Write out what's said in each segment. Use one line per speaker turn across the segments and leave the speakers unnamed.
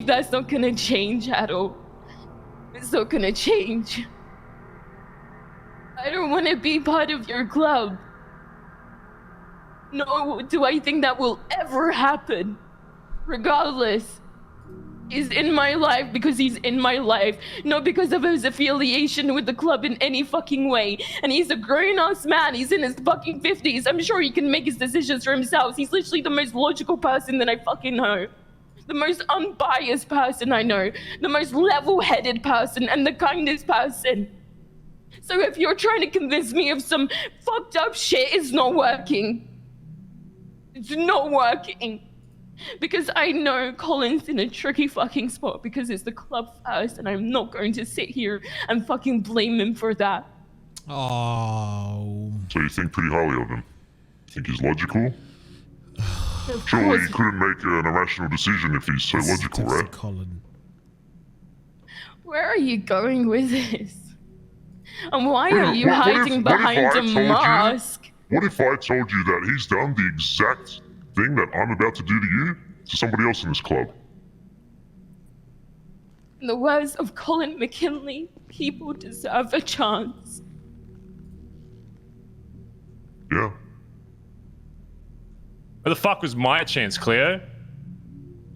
That's not gonna change at all. It's not gonna change. I don't want to be part of your club. No, do I think that will ever happen? Regardless. He's in my life because he's in my life, not because of his affiliation with the club in any fucking way. And he's a grown-ass man. He's in his fucking 50s. I'm sure he can make his decisions for himself. He's literally the most logical person that I fucking know. The most unbiased person I know. The most level-headed person and the kindest person. So if you're trying to convince me of some fucked up shit, it's not working. It's not working. Because I know Colin's in a tricky fucking spot because it's the club first, and I'm not going to sit here and fucking blame him for that.
Oh.
So you think pretty highly of him? Think he's logical? Surely he couldn't make an irrational decision if he's so logical, right?
Colin.
Where are you going with this? And why are you hiding behind a mask?
What if I told you that he's done the exact thing that I'm about to do to you to somebody else in this club?
In the words of Colin McKinley, people deserve a chance.
Yeah.
Where the fuck was my chance, Cleo?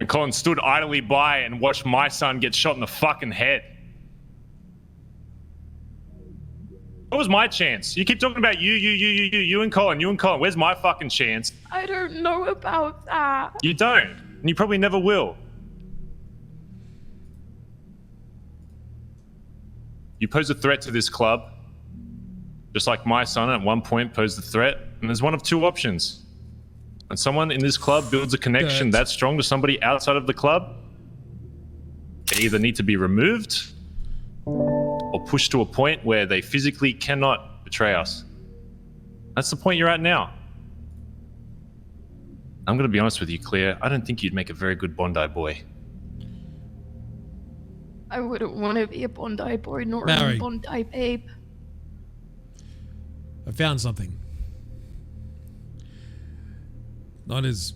And Colin stood idly by and watched my son get shot in the fucking head. What was my chance? You keep talking about you and Colin, you and Colin. Where's my fucking chance?
I don't know about that.
You don't, and you probably never will. You pose a threat to this club, just like my son at one point posed a threat, and there's one of two options. When someone in this club builds a connection that strong to somebody outside of the club, they either need to be removed or pushed to a point where they physically cannot betray us. That's the point you're at now. I'm gonna be honest with you, Cleo. I don't think you'd make a very good Bondi boy.
I wouldn't want to be a Bondi boy nor
Mary.
a Bondi babe.
I found something. Not as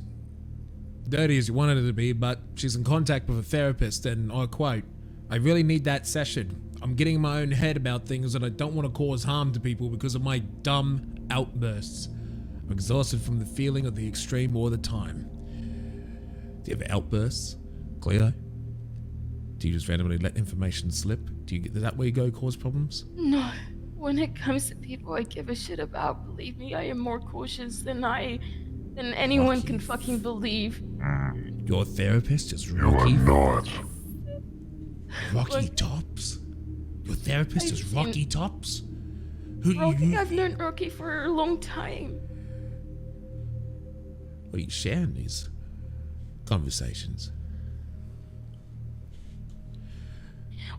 dirty as you wanted it to be, but she's in contact with a therapist, and I quote, "I really need that session. I'm getting in my own head about things and I don't want to cause harm to people because of my dumb outbursts. I'm exhausted from the feeling of the extreme all the time." Do you have outbursts, Cleo? Do you just randomly let information slip? Is that where you go cause problems?
No. When it comes to people I give a shit about, believe me, I am more cautious than anyone can fucking believe.
Your therapist is
You are
Rocky?
not.
Rocky Tops? Your therapist is Rocky Tops? Who do
Rocky,
you...
I've known Rocky for a long time.
What are you sharing these conversations?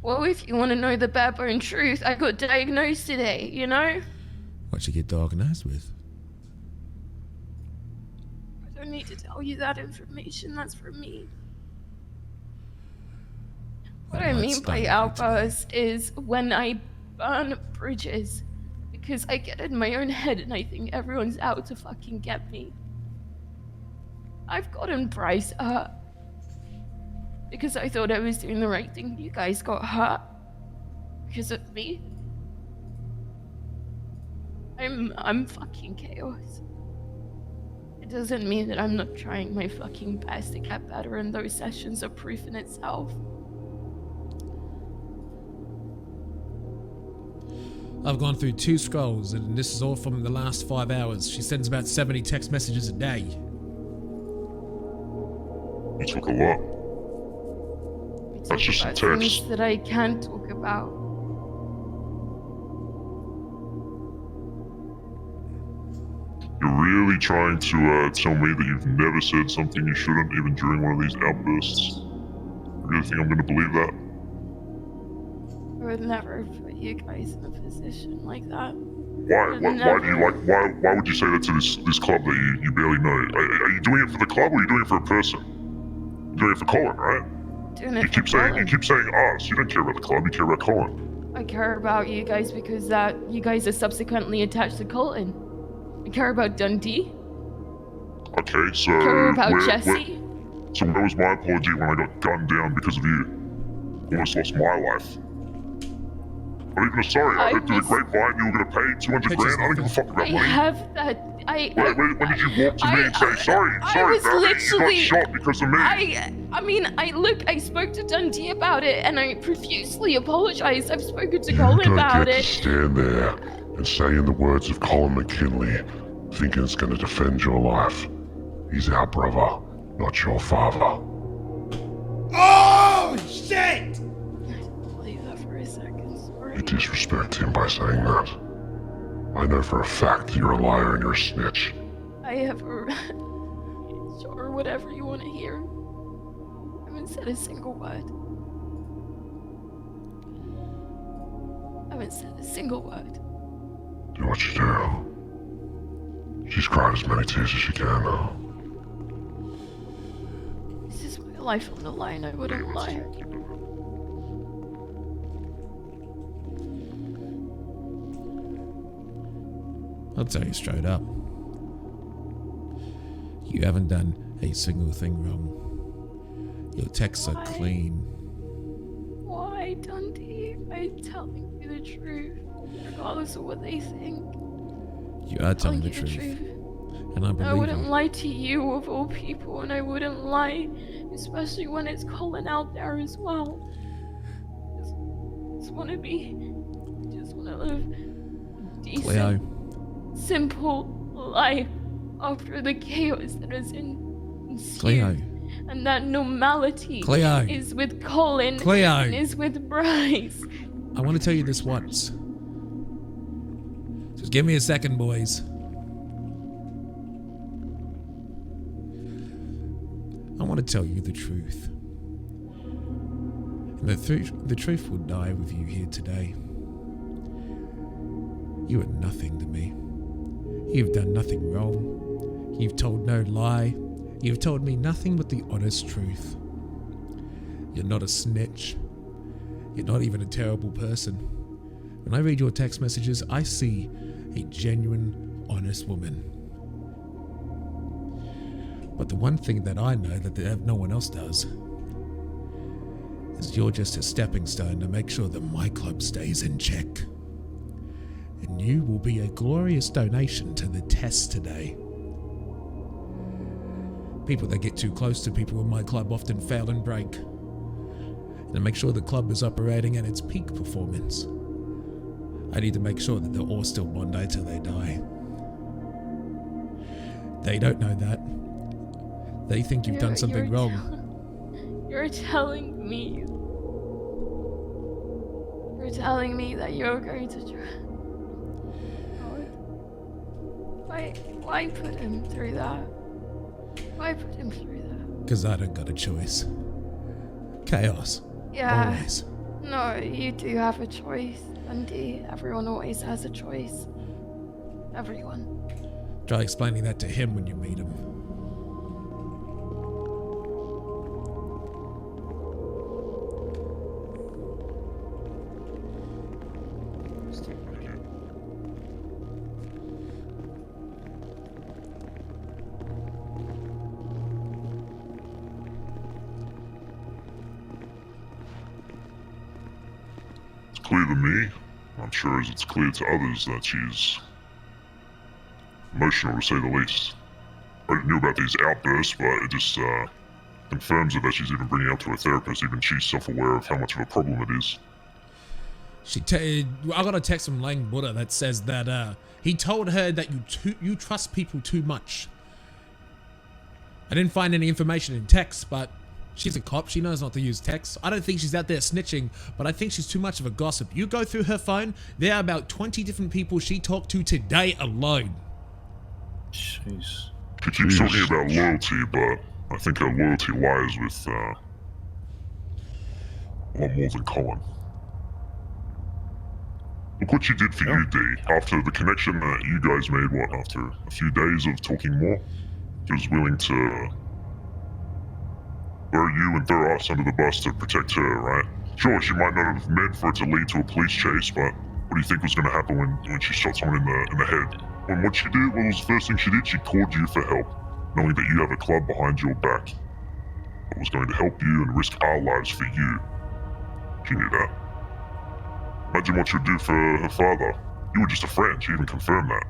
Well, if you want to know the barebone truth, I got diagnosed today, you know?
What'd you get diagnosed with?
I don't need to tell you that information, that's for me. What I mean by outburst is when I burn bridges, because I get in my own head and I think everyone's out to fucking get me. I've gotten Bryce hurt because I thought I was doing the right thing. You guys got hurt because of me. I'm fucking chaos. It doesn't mean that I'm not trying my fucking best to get better, and those sessions are proof in itself.
I've gone through 2 scrolls, and this is all from the last 5 hours. She sends about 70 text messages a day.
You took a lot. That's just a
About
text.
things that I can't talk about.
You're really trying to tell me that you've never said something you shouldn't, even during one of these outbursts? You really think I'm going to believe that?
I would never put you guys in a position like that.
Why? Why do you like? Why would you say that to this club that you barely know? Are you doing it for the club or are you doing it for a person? You're doing it for Colin, right?
Doing it
You keep saying us. You don't care about the club. You care about Colin.
I care about you guys because you guys are subsequently attached to Colin. I care about Dundee.
Okay, so
I care about Jesse.
So where was my apology when I got gunned down because of you? Almost lost my life. Not even a sorry. I heard through the grapevine you were going to pay 200 grand. I don't give a fuck about
I
money.
have that.
When did you walk to me and say, sorry, Barry, you got shot because of me?
I spoke to Dundee about it and I profusely apologized. I've spoken to Colin about
You don't get
it.
to stand there and say in the words of Colin McKinley, thinking it's going to defend your life. He's our brother, not your father.
Oh, shit!
Believe that for a second, sorry.
You disrespect him by saying that. I know for a fact you're a liar and you're a snitch.
I have a... Sure, whatever you want to hear. I haven't said a single word. I haven't said a single word.
Do what you do. She's cried as many tears as she can now.
This is my life on the line, I wouldn't lie.
I'll tell you straight up. You haven't done a single thing wrong. Your texts are clean.
Why, Dundee? I'm telling you the truth, regardless of what they think.
You are telling the
you
truth. And I
I
believe
wouldn't
you.
lie to you of all people, and I wouldn't lie, especially when it's Colin out there as well. Just want to live a decent,
Cleo,
simple life after the chaos that is ensued.
Cleo,
And that normality
Cleo.
is with Colin
Cleo.
and is with Bryce.
I want to tell you this once. Just give me a second, boys. I want to tell you the truth. And the truth will die with you here today. You are nothing to me. You've done nothing wrong. You've told no lie. You've told me nothing but the honest truth. You're not a snitch. You're not even a terrible person. When I read your text messages, I see a genuine, honest woman. But the one thing that I know that no one else does is you're just a stepping stone to make sure that my club stays in check. And you will be a glorious donation to the test today. People that get too close to people in my club often fail and break. And to make sure the club is operating at its peak performance, I need to make sure that they're all still Bondi till they die. They don't know that. They think you've done something wrong.
You're telling me. You're telling me that you're going to try. Why put him through that? Why put him through that?
Because I don't got a choice. Chaos.
Yeah.
Always.
No, you do have a choice, Dundee. Everyone always has a choice. Everyone.
Try explaining that to him when you meet him.
Clear to me. I'm sure as it's clear to others that she's emotional, to say the least. I already knew about these outbursts, but it just confirms it that she's even bringing it up to her therapist. Even she's self-aware of how much of a problem it is.
I got a text from Lang Buddha that says that he told her that you trust people too much. I didn't find any information in text, but she's a cop. She knows not to use text. I don't think she's out there snitching, but I think she's too much of a gossip. You go through her phone, there are about 20 different people she talked to today alone.
Jeez.
She keeps talking about loyalty, but I think her loyalty lies with a lot more than Colin. Look what she did for you, D. After the connection that you guys made, after a few days of talking more, she was willing to throw you and throw us under the bus to protect her, right? Sure, she might not have meant for it to lead to a police chase, but what do you think was going to happen when she shot someone in the head? And what she did, what was the first thing she did? She called you for help, knowing that you have a club behind your back. that was going to help you and risk our lives for you. She knew that. Imagine what she'd do for her father. You were just a friend, she even confirmed that.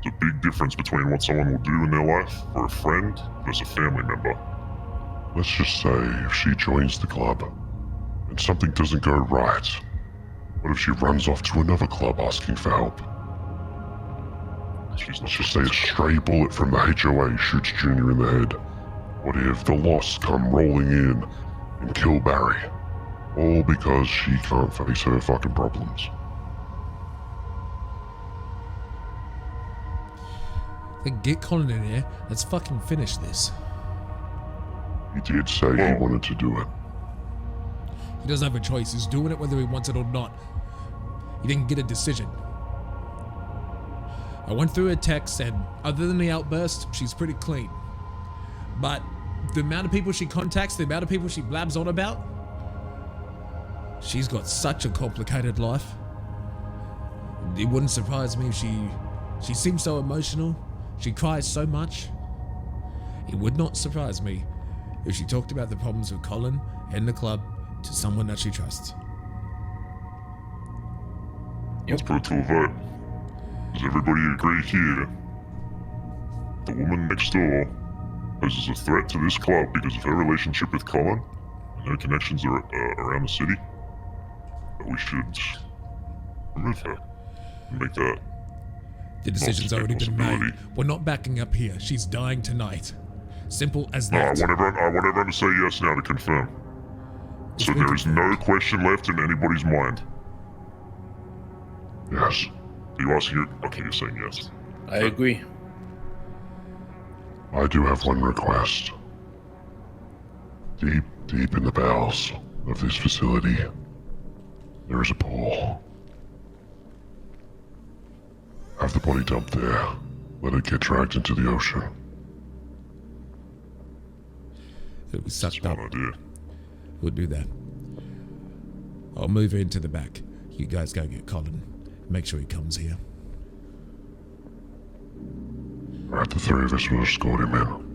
There's a big difference between what someone will do in their life for a friend versus a family member.
Let's just say if she joins the club and something doesn't go right, what if she runs off to another club asking for help?
She's not
Let's just say a stray bullet from the HOA shoots Junior in the head. What if the Lost come rolling in and kill Barry? All because she can't face her fucking problems.
Then get Colin in here. Let's fucking finish this.
He did say he wanted to do it.
He doesn't have a choice. He's doing it whether he wants it or not. He didn't get a decision. I went through her text and other than the outburst, she's pretty clean. But the amount of people she contacts, the amount of people she blabs on about, she's got such a complicated life. It wouldn't surprise me if she seems so emotional. She cries so much. It would not surprise me if she talked about the problems with Colin and the club to someone that she trusts.
Let's put it to a vote. Does everybody agree here? The woman next door poses a threat to this club because of her relationship with Colin and her connections around the city. That we should remove her and make that.
The decision's already been made. We're not backing up here. She's dying tonight. Simple as
No, I
that.
want everyone to say yes now to confirm.
It's
So
been
there is no question left in anybody's mind.
Yes.
Are you asking? Okay, you're saying yes.
I agree.
I do have one request. Deep, deep in the bowels of this facility, there is a pool. Have the body dumped there. Let it get dragged into the ocean.
It'll be sucked up.
Smart idea.
We'll do that. I'll move her into the back. You guys go get Colin. Make sure he comes here.
Alright, the three of us will escort him in.